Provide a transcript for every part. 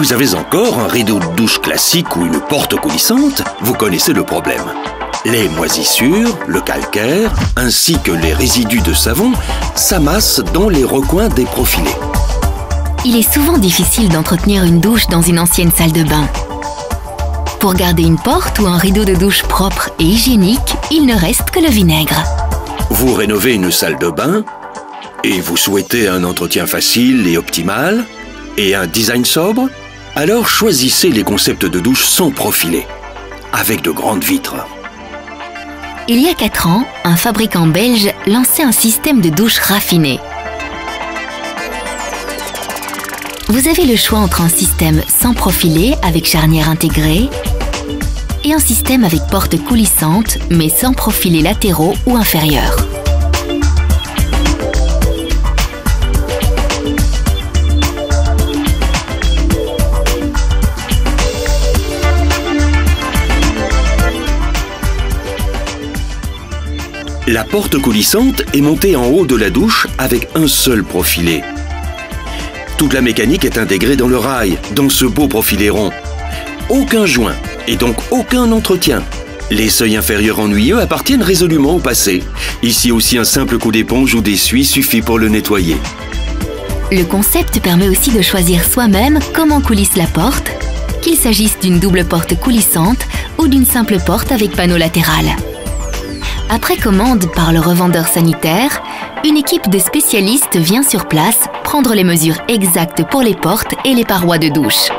vous avez encore un rideau de douche classique ou une porte coulissante, vous connaissez le problème. Les moisissures, le calcaire, ainsi que les résidus de savon s'amassent dans les recoins des profilés. Il est souvent difficile d'entretenir une douche dans une ancienne salle de bain. Pour garder une porte ou un rideau de douche propre et hygiénique, il ne reste que le vinaigre. Vous rénovez une salle de bain et vous souhaitez un entretien facile et optimal et un design sobre? Alors choisissez les concepts de douche sans profilé, avec de grandes vitres. Il y a 4 ans, un fabricant belge lançait un système de douche raffiné. Vous avez le choix entre un système sans profilé avec charnière intégrée et un système avec porte coulissante mais sans profilés latéraux ou inférieurs. La porte coulissante est montée en haut de la douche avec un seul profilé. Toute la mécanique est intégrée dans le rail, dans ce beau profilé rond. Aucun joint et donc aucun entretien. Les seuils inférieurs ennuyeux appartiennent résolument au passé. Ici aussi, un simple coup d'éponge ou d'essuie suffit pour le nettoyer. Le concept permet aussi de choisir soi-même comment coulisse la porte, qu'il s'agisse d'une double porte coulissante ou d'une simple porte avec panneau latéral. Après commande par le revendeur sanitaire, une équipe de spécialistes vient sur place prendre les mesures exactes pour les portes et les parois de douche.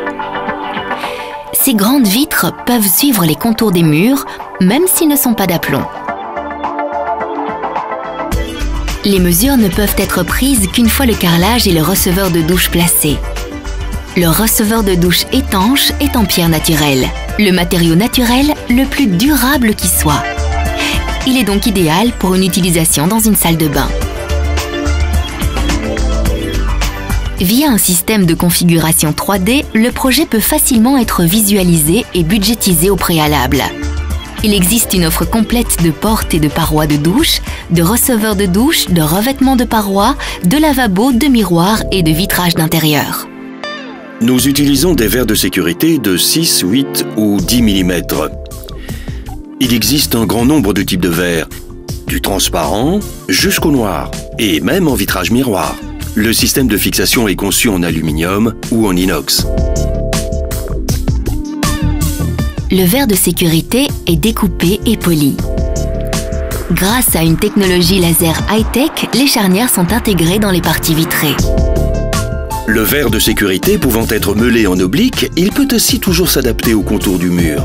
Ces grandes vitres peuvent suivre les contours des murs, même s'ils ne sont pas d'aplomb. Les mesures ne peuvent être prises qu'une fois le carrelage et le receveur de douche placés. Le receveur de douche étanche est en pierre naturelle, le matériau naturel le plus durable qui soit. Il est donc idéal pour une utilisation dans une salle de bain. Via un système de configuration 3D, le projet peut facilement être visualisé et budgétisé au préalable. Il existe une offre complète de portes et de parois de douche, de receveurs de douche, de revêtements de parois, de lavabos, de miroirs et de vitrages d'intérieur. Nous utilisons des verres de sécurité de 6, 8 ou 10 mm. Il existe un grand nombre de types de verres, du transparent jusqu'au noir, et même en vitrage miroir. Le système de fixation est conçu en aluminium ou en inox. Le verre de sécurité est découpé et poli. Grâce à une technologie laser high-tech, les charnières sont intégrées dans les parties vitrées. Le verre de sécurité pouvant être meulé en oblique, il peut aussi toujours s'adapter au contour du mur.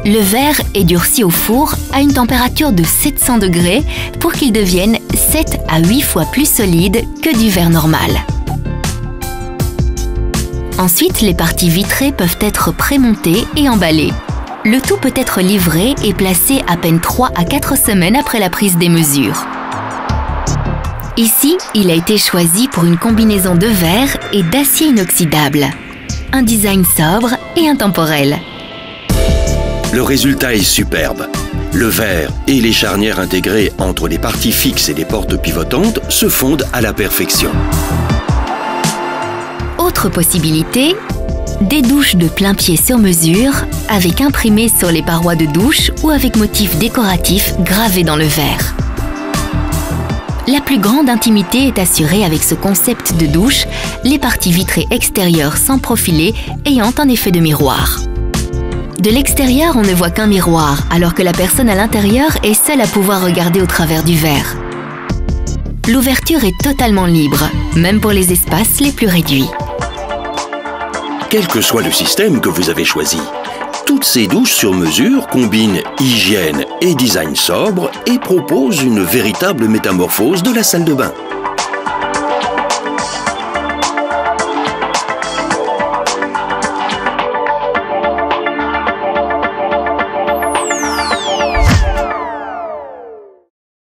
Le verre est durci au four à une température de 700 degrés pour qu'il devienne 7 à 8 fois plus solide que du verre normal. Ensuite, les parties vitrées peuvent être prémontées et emballées. Le tout peut être livré et placé à peine 3 à 4 semaines après la prise des mesures. Ici, il a été choisi pour une combinaison de verre et d'acier inoxydable. Un design sobre et intemporel. Le résultat est superbe. Le verre et les charnières intégrées entre les parties fixes et les portes pivotantes se fondent à la perfection. Autre possibilité, des douches de plein pied sur mesure, avec imprimé sur les parois de douche ou avec motifs décoratifs gravés dans le verre. La plus grande intimité est assurée avec ce concept de douche, les parties vitrées extérieures sans profiler ayant un effet de miroir. De l'extérieur, on ne voit qu'un miroir, alors que la personne à l'intérieur est seule à pouvoir regarder au travers du verre. L'ouverture est totalement libre, même pour les espaces les plus réduits. Quel que soit le système que vous avez choisi, toutes ces douches sur mesure combinent hygiène et design sobre et proposent une véritable métamorphose de la salle de bain.